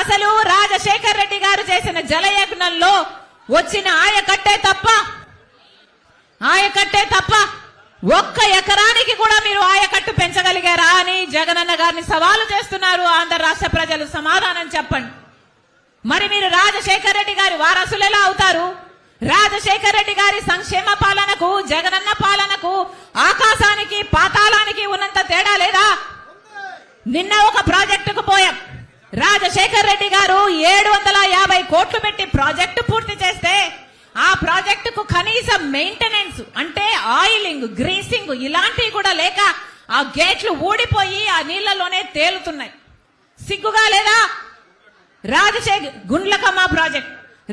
అసలు రాజశేఖర్ రెడ్డి గారు చేసిన జలయజ్ఞంలో వచ్చిన ఆయకట్టే తప్ప ఒక్క ఎకరానికి కూడా మీరు ఆయకట్టు పెంచగలిగారా అని జగనన్న గారిని సవాలు చేస్తున్నారు ఆంధ్ర రాష్ట్ర ప్రజలు. సమాధానం చెప్పండి. మరి మీరు రాజశేఖర్ రెడ్డి గారి వారసులు ఎలా అవుతారు? రాజశేఖర్ రెడ్డి గారి సంక్షేమ పాలనకు జగనన్న పాలనకు ఆకాశానికి పాతాళానికి ఉన్నంత తేడా లేదా? నిన్న ఒక ప్రాజెక్టుకు పోయాం. రాజశేఖర్ రెడ్డి గారు 750 కోట్లు పెట్టి ప్రాజెక్టు పూర్తి చేస్తే ఆ ప్రాజెక్టుకు కనీసం మెయింటెనెన్స్ అంటే ఆయిలింగ్, గ్రీసింగ్ ఇలాంటివి కూడా లేక ఆ గేట్లు ఊడిపోయి ఆ నీళ్లలోనే తేలుతున్నాయి. సిగ్గుగా లేదా? గుండ్లకమ్మ ప్రాజెక్ట్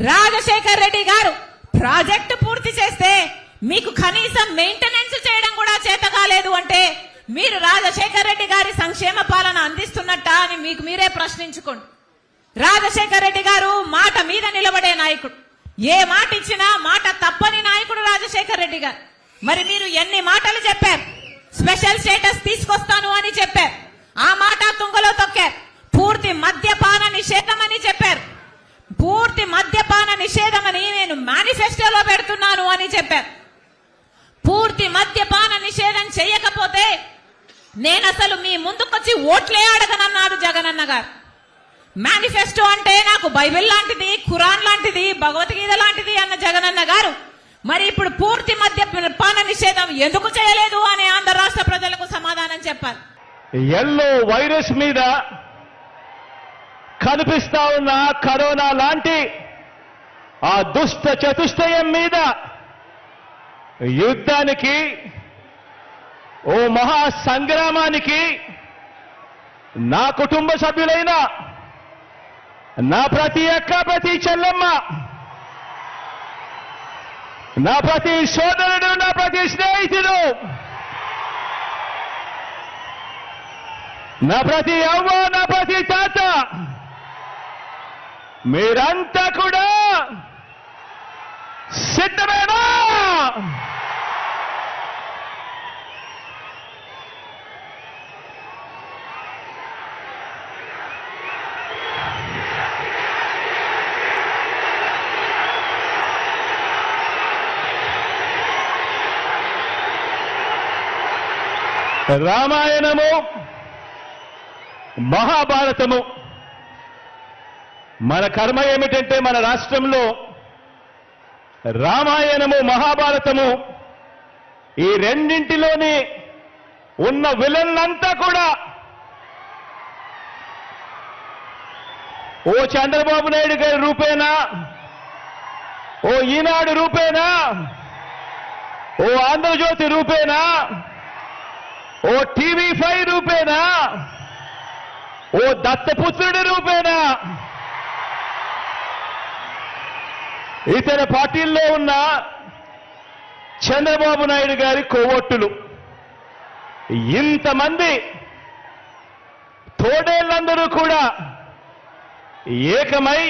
రాజశేఖర్ రెడ్డి గారు ప్రాజెక్టు పూర్తి చేస్తే మీకు కనీసం మెయింటెనెన్స్ చేయడం కూడా చేత కాలేదు అంటే మీరు రాజశేఖర్ రెడ్డి గారి సంక్షేమ పాలన అందిస్తున్నట్టా అని మీకు మీరే ప్రశ్నించుకోండి. రాజశేఖర్ రెడ్డి గారు మాట మీద నిలబడే నాయకుడు. ఏ మాట ఇచ్చినా మాట తప్పని నాయకుడు రాజశేఖర్ రెడ్డి గారు. మరి మీరు ఎన్ని మాటలు చెప్పారు? స్పెషల్ స్టేటస్ తీసుకొస్తాను అని చెప్పారు. ఆ మాట తుంగలో తొక్కారు. పూర్తి మద్యపాన నిషేధం అని చెప్పారు. పూర్తి మద్యపాన నిషేధం అని నేను మేనిఫెస్టోలో పెడుతున్నాను అని చెప్పారు. పూర్తి మద్యపాన నిషేధం చేయకపోతే నేను అసలు మీ ముందుకొచ్చి ఓట్లే అడగనన్నాడు జగనన్న గారు. మేనిఫెస్టో అంటే నాకు బైబిల్ లాంటిది, ఖురాన్ లాంటిది, భగవద్గీత లాంటిది అన్న జగనన్న గారు మరి ఇప్పుడు పూర్తి మద్యపాన నిషేధం ఎందుకు చేయలేదు అని ఆంధ్ర రాష్ట్ర ప్రజలకు సమాధానం చెప్పాలి. ఎల్లో వైరస్ మీద కనిపిస్తా ఉన్న కరోనా లాంటి ఆ దుష్ట చతుష్టయం మీద యుద్ధానికి, ఓ మహా సంగ్రామానికి నా కుటుంబ సభ్యులైన నా ప్రతి అక్క, ప్రతి చెల్లెమ్మ, నా ప్రతి సోదరుడు, నా ప్రతి స్నేహితుడు, నా ప్రతి అవ్వ, నా ప్రతి తాత మీరంతా కూడా సిద్ధమేనా? రామాయణము, మహాభారతము మన కర్మ ఏమిటంటే మన రాష్ట్రంలో రామాయణము, మహాభారతము ఈ రెండింటిలోని ఉన్న విలన్లంతా కూడా ఓ చంద్రబాబు నాయుడు గారి రూపేనా, ఓ ఈనాడు రూపేనా, ఓ ఆంధ్రజ్యోతి రూపేనా, ఓ TV5 రూపేనా, ఓ దత్తపుత్రుడి రూపేనా, ఇతర పార్టీల్లో ఉన్న చంద్రబాబు నాయుడు గారి కోవొట్టులు, ఇంతమంది తోడేళ్లందరూ కూడా ఏకమై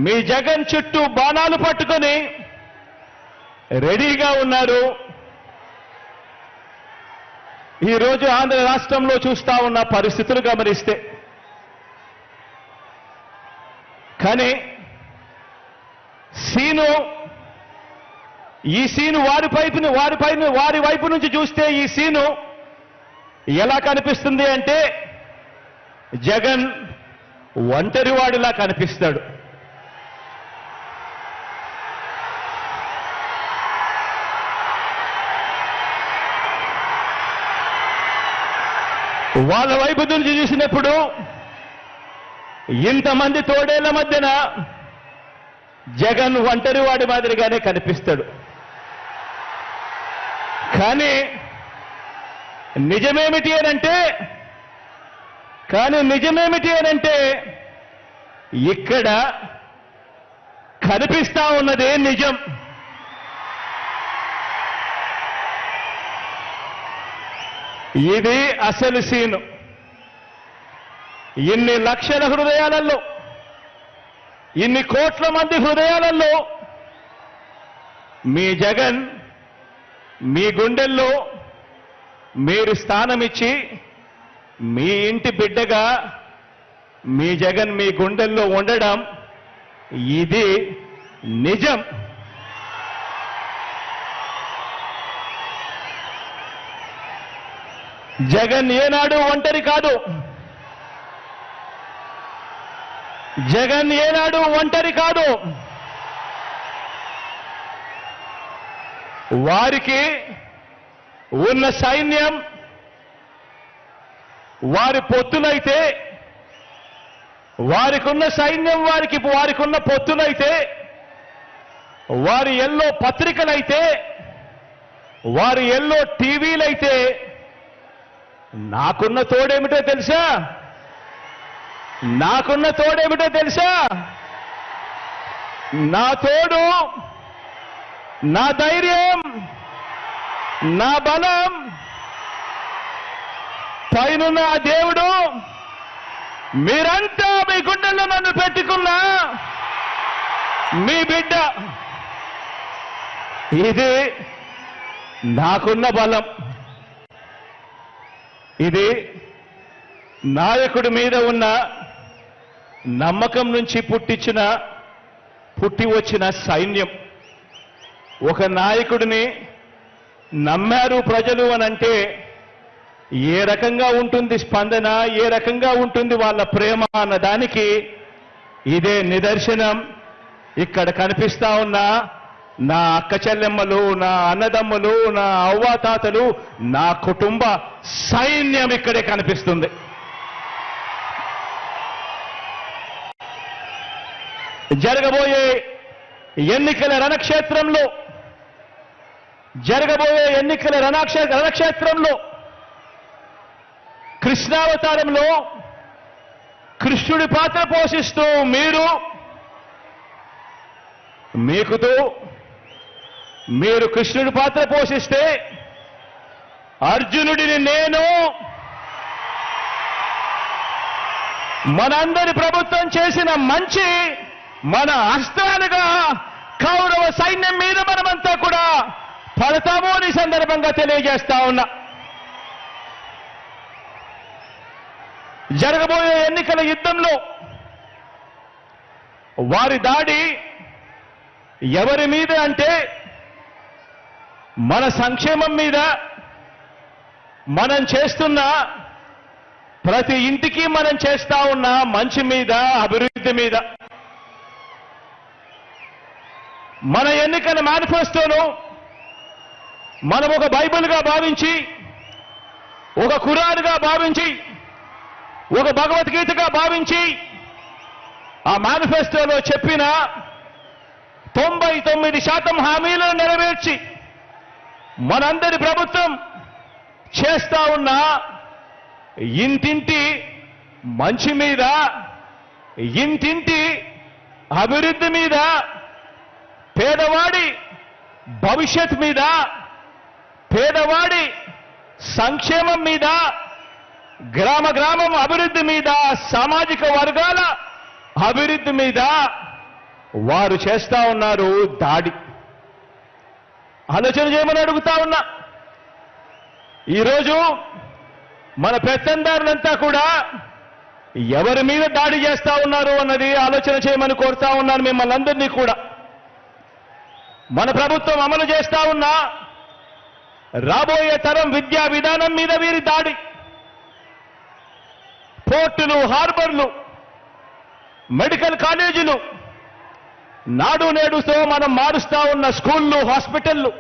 మీ జగన్ చుట్టూ బాణాలు పట్టుకొని రెడీగా ఉన్నారు. ఈరోజు ఆంధ్ర రాష్ట్రంలో చూస్తా ఉన్న పరిస్థితులు గమనిస్తే కానీ ఈ సీను వారి వైపు నుంచి చూస్తే ఈ సీను ఎలా కనిపిస్తుంది అంటే జగన్ ఒంటరివాడిలా కనిపిస్తాడు. వాళ్ళ వైపు నుంచి చూసినప్పుడు ఇంతమంది తోడేళ్ల మధ్యన జగన్ ఒంటరివాడి మాదిరిగానే కనిపిస్తాడు. కానీ నిజమేమిటి అనంటే ఇక్కడ కనిపిస్తా ఉన్నదే నిజం. ఇది అసలు సీను. ఇన్ని లక్షల హృదయాలలో, ఇన్ని కోట్ల మంది హృదయాలలో మీ జగన్ మీ గుండెల్లో మీరు స్థానమిచ్చి మీ ఇంటి బిడ్డగా మీ జగన్ మీ గుండెల్లో ఉండడం ఇది నిజం. జగన్ ఏనాడు ఒంటరి కాదు. జగన్ ఏనాడు ఒంటరి కాదు. వారికి ఉన్న సైన్యం వారి పొత్తులైతే, వారికున్న సైన్యం వారికున్న పొత్తులైతే, వారి ఎల్లో పత్రికలైతే, వారి ఎల్లో టీవీలైతే, నాకున్న తోడేమిటో తెలుసా? నాకున్న తోడేమిటో తెలుసా? నా తోడు, నా ధైర్యం, నా బలం, పైనున్న ఆ దేవుడు, మీరంతా మీ గుండెల్లో నన్ను పెట్టుకున్న మీ బిడ్డ. ఇది నాకున్న బలం. ఇది నాయకుడి మీద ఉన్న నమ్మకం నుంచి పుట్టి వచ్చిన సైన్యం. ఒక నాయకుడిని నమ్మారు ప్రజలు అనంటే ఏ రకంగా ఉంటుంది స్పందన, ఏ రకంగా ఉంటుంది వాళ్ళ ప్రేమ అన్న దానికి ఇదే నిదర్శనం. ఇక్కడ కనిపిస్తా ఉన్న నా అక్క చెల్లెమ్మలు, నా అన్నదమ్ములు, నా అవ్వాతాతలు, నా కుటుంబ సైన్యం ఇక్కడే కనిపిస్తుంది. జరగబోయే ఎన్నికల రణక్షేత్రంలో కృష్ణావతారంలో కృష్ణుడి పాత్ర పోషిస్తూ మీరు కృష్ణుడి పాత్ర పోషిస్తే, అర్జునుడిని నేను, మనందరి ప్రభుత్వం చేసిన మంచి మన అస్త్రాలుగా కౌరవ సైన్యం మీద మనమంతా కూడా పడతాము అని సందర్భంగా తెలియజేస్తా ఉన్నా. జరగబోయే ఎన్నికల యుద్ధంలో వారి దాడి ఎవరి మీద అంటే, మన సంక్షేమం మీద, మనం చేస్తున్న ప్రతి ఇంటికి మనం చేస్తా ఉన్న మంచి మీద, అభివృద్ధి మీద. మన ఎన్నికల మేనిఫెస్టోను మనం ఒక బైబిల్గా భావించి, ఒక ఖురాన్గా భావించి, ఒక భగవద్గీతగా భావించి, ఆ మేనిఫెస్టోలో చెప్పిన 99% హామీలను నెరవేర్చి మనందరి ప్రభుత్వం చేస్తా ఉన్న ఇంటింటి మంచి మీద, ఇంటింటి అభివృద్ధి మీద, పేదవాడి భవిష్యత్ మీద, పేదవాడి సంక్షేమం మీద, గ్రామం అభివృద్ధి మీద, సామాజిక వర్గాల అభివృద్ధి మీద వారు చేస్తా ఉన్నారు దాడి. ఆలోచన చేయమని అడుగుతా ఉన్నా. ఈరోజు మన పెత్తందారులంతా కూడా ఎవరి మీద దాడి చేస్తా ఉన్నారు అన్నది ఆలోచన చేయమని కోరుతా ఉన్నాను మిమ్మల్ని అందరినీ కూడా. మన ప్రభుత్వం అమలు చేస్తా ఉన్న రాబోయే తరం విద్యా విధానం మీద వీరి దాడి. పోర్టులు, హార్బర్లు, మెడికల్ కాలేజీలు, నాడు నేడుతో మనం మారుస్తా ఉన్న స్కూళ్ళు, హాస్పిటళ్లు,